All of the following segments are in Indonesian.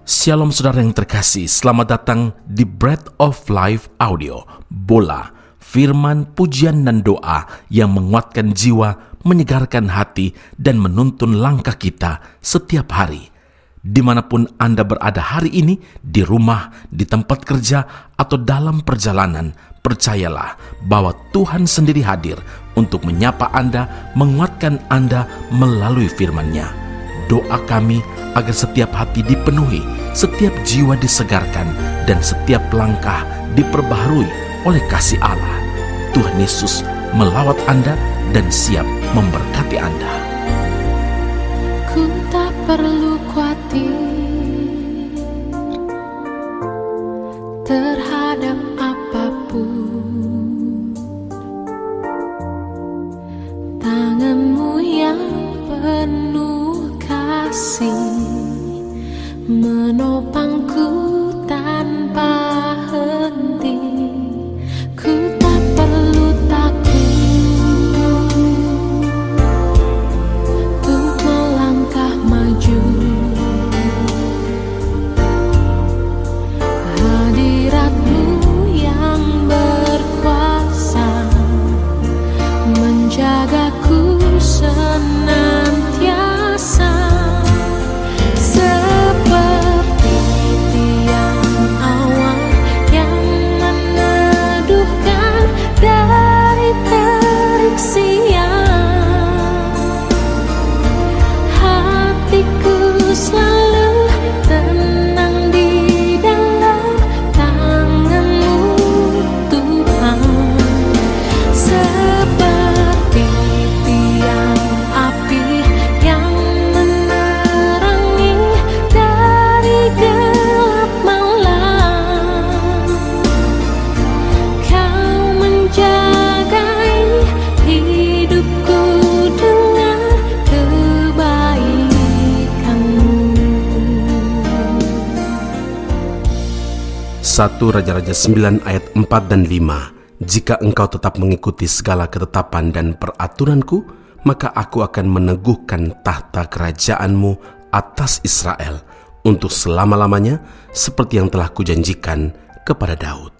Shalom saudara yang terkasih, selamat datang di Bread of Life Audio, Bola, firman, pujian dan doa yang menguatkan jiwa, menyegarkan hati, dan menuntun langkah kita setiap hari. Dimanapun Anda berada hari ini, di rumah, di tempat kerja, atau dalam perjalanan, percayalah bahwa Tuhan sendiri hadir untuk menyapa Anda, menguatkan Anda melalui firman-Nya. Doa kami agar setiap hati dipenuhi, setiap jiwa disegarkan, dan setiap langkah diperbaharui oleh kasih Allah. Tuhan Yesus melawat Anda dan siap memberkati Anda. Ku tak perlu khawatir terhadap apapun. Tangan-Mu yang penuh kasih menopangku tanpa henti. Ku tak perlu takut untuk melangkah maju. Hadirat-Mu yang berkuasa menjagaku senantiasa. Satu Raja-Raja 9 ayat 4 dan 5. Jika engkau tetap mengikuti segala ketetapan dan peraturanku, maka aku akan meneguhkan tahta kerajaanmu atas Israel untuk selama-lamanya, seperti yang telah kujanjikan kepada Daud.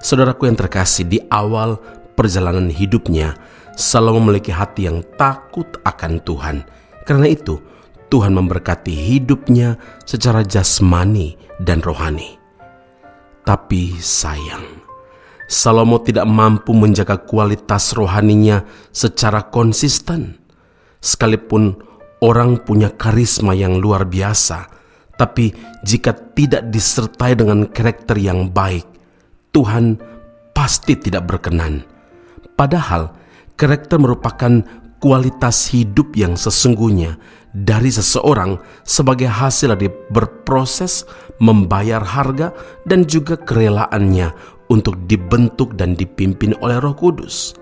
Saudaraku yang terkasih, di awal perjalanan hidupnya, Salomo memiliki hati yang takut akan Tuhan. Karena itu, Tuhan memberkati hidupnya secara jasmani dan rohani. Tapi sayang, Salomo tidak mampu menjaga kualitas rohaninya secara konsisten. Sekalipun orang punya karisma yang luar biasa, tapi jika tidak disertai dengan karakter yang baik, Tuhan pasti tidak berkenan. Padahal karakter merupakan kualitas hidup yang sesungguhnya dari seseorang sebagai hasil dari berproses, membayar harga, dan juga kerelaannya untuk dibentuk dan dipimpin oleh Roh Kudus.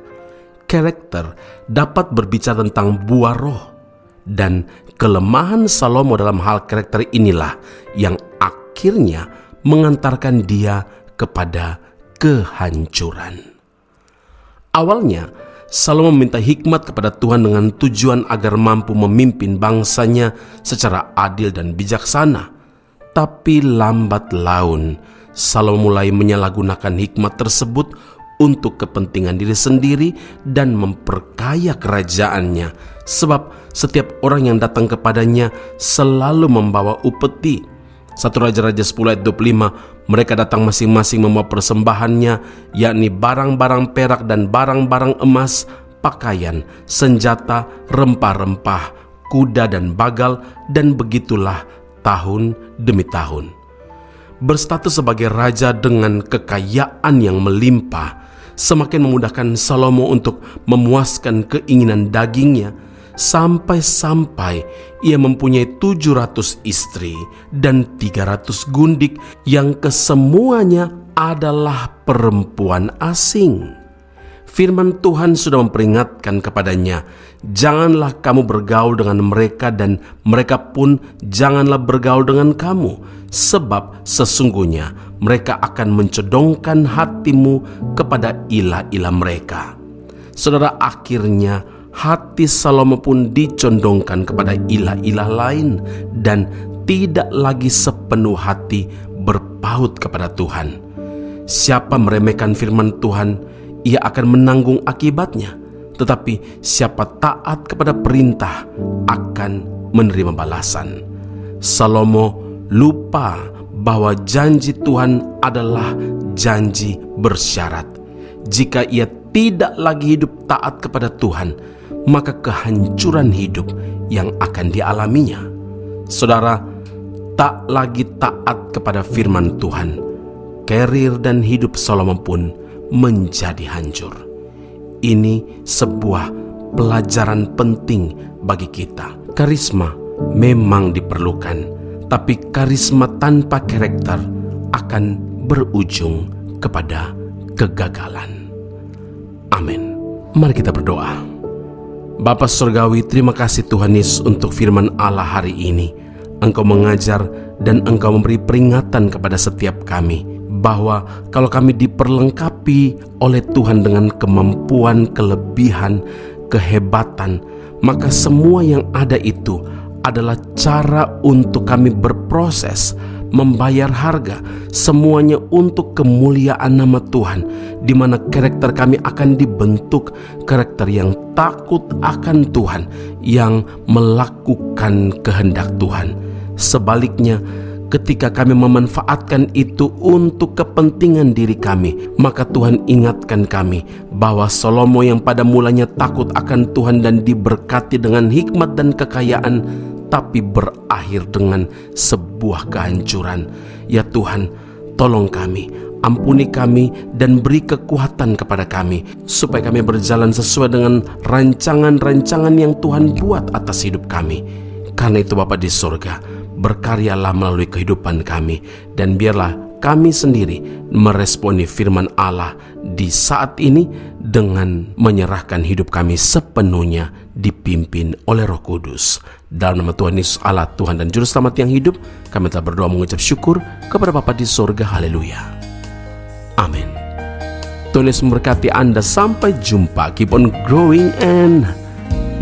Karakter dapat berbicara tentang buah roh, dan kelemahan Salomo dalam hal karakter inilah yang akhirnya mengantarkan dia kepada kehancuran. Awalnya, Salomo meminta hikmat kepada Tuhan dengan tujuan agar mampu memimpin bangsanya secara adil dan bijaksana. Tapi lambat laun, Salomo mulai menyalahgunakan hikmat tersebut untuk kepentingan diri sendiri dan memperkaya kerajaannya, sebab setiap orang yang datang kepadanya selalu membawa upeti. 1 Raja-Raja 10 ayat 25, mereka datang masing-masing membawa persembahannya, yakni barang-barang perak dan barang-barang emas, pakaian, senjata, rempah-rempah, kuda dan bagal, dan begitulah tahun demi tahun. Berstatus sebagai raja dengan kekayaan yang melimpah semakin memudahkan Salomo untuk memuaskan keinginan dagingnya, sampai-sampai ia mempunyai 700 istri dan 300 gundik yang kesemuanya adalah perempuan asing. Firman Tuhan sudah memperingatkan kepadanya, janganlah kamu bergaul dengan mereka dan mereka pun janganlah bergaul dengan kamu, sebab sesungguhnya mereka akan mencodongkan hatimu kepada ilah-ilah mereka. Saudara, akhirnya hati Salomo pun dicondongkan kepada ilah-ilah lain dan tidak lagi sepenuh hati berpaut kepada Tuhan. Siapa meremehkan firman Tuhan, ia akan menanggung akibatnya. Tetapi siapa taat kepada perintah akan menerima balasan. Salomo lupa bahwa janji Tuhan adalah janji bersyarat. Jika ia tidak lagi hidup taat kepada Tuhan, maka kehancuran hidup yang akan dialaminya. Saudara, tak lagi taat kepada firman Tuhan, karir dan hidup Salomo pun menjadi hancur. Ini sebuah pelajaran penting bagi kita. Karisma memang diperlukan, tapi karisma tanpa karakter akan berujung kepada kegagalan. Amin. Mari kita berdoa. Bapa Surgawi, terima kasih Tuhan Yesus untuk firman Allah hari ini. Engkau mengajar dan Engkau memberi peringatan kepada setiap kami bahwa kalau kami diperlengkapi oleh Tuhan dengan kemampuan, kelebihan, kehebatan, maka semua yang ada itu adalah cara untuk kami berproses, membayar harga, semuanya untuk kemuliaan nama Tuhan, di mana karakter kami akan dibentuk karakter yang takut akan Tuhan, yang melakukan kehendak Tuhan. Sebaliknya, ketika kami memanfaatkan itu untuk kepentingan diri kami, maka Tuhan ingatkan kami bahwa Salomo yang pada mulanya takut akan Tuhan dan diberkati dengan hikmat dan kekayaan, tapi berakhir dengan sebuah kehancuran. Ya Tuhan, tolong kami, ampuni kami, dan beri kekuatan kepada kami, supaya kami berjalan sesuai dengan rancangan-rancangan yang Tuhan buat atas hidup kami. Karena itu Bapa di surga, berkaryalah melalui kehidupan kami, dan biarlah kami sendiri meresponi firman Allah di saat ini dengan menyerahkan hidup kami sepenuhnya dipimpin oleh Roh Kudus. Dalam nama Tuhan Yesus Allah, Tuhan dan Juru Selamat yang hidup, kami telah berdoa mengucap syukur kepada Bapa di surga. Haleluya. Amin. Tuhan Yesus memberkati Anda. Sampai jumpa. Keep on growing and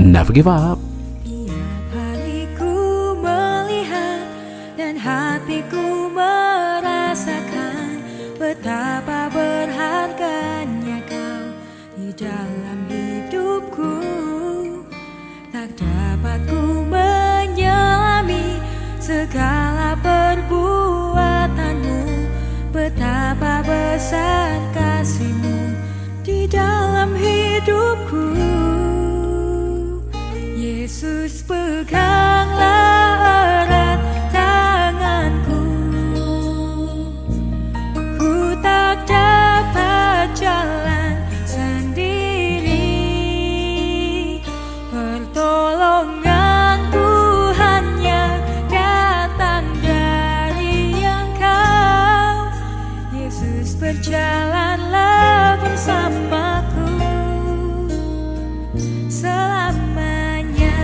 never give up. Tiap hari ku melihat dan hatiku merasakan betapa berharganya Kau di dalam hidupku. Tak dapat ku menyelami segala perbuatanmu, betapa besar kasih-Mu di dalam hidupku. Yesus, peganglah erat tanganku, ku tak dapat jalan sendiri. Pertolonganku hanya datang dari Engkau. Yesus, berjalanlah bersamaku selamanya.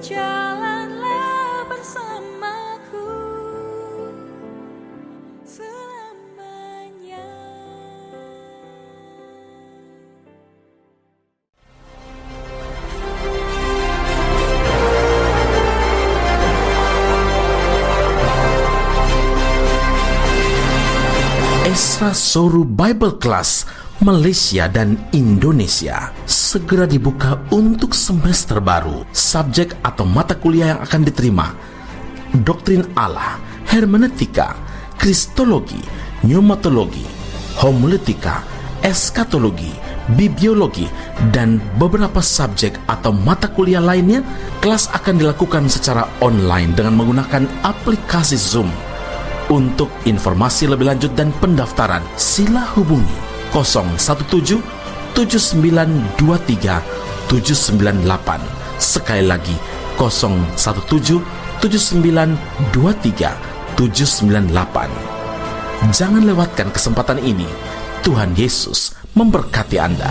berjalanlah bersamaku selamanya. Esra Soru Bible Class Malaysia dan Indonesia segera dibuka untuk semester baru. Subjek atau mata kuliah yang akan diterima: Doktrin Allah, Hermeneutika, Kristologi, Pneumatologi, Homiletika, Eskatologi, Bibliologi, dan beberapa subjek atau mata kuliah lainnya. Kelas akan dilakukan secara online dengan menggunakan aplikasi Zoom. Untuk informasi lebih lanjut dan pendaftaran, sila hubungi 017 7923 798. Sekali lagi 017 7923 798. Jangan lewatkan kesempatan ini. Tuhan Yesus memberkati Anda.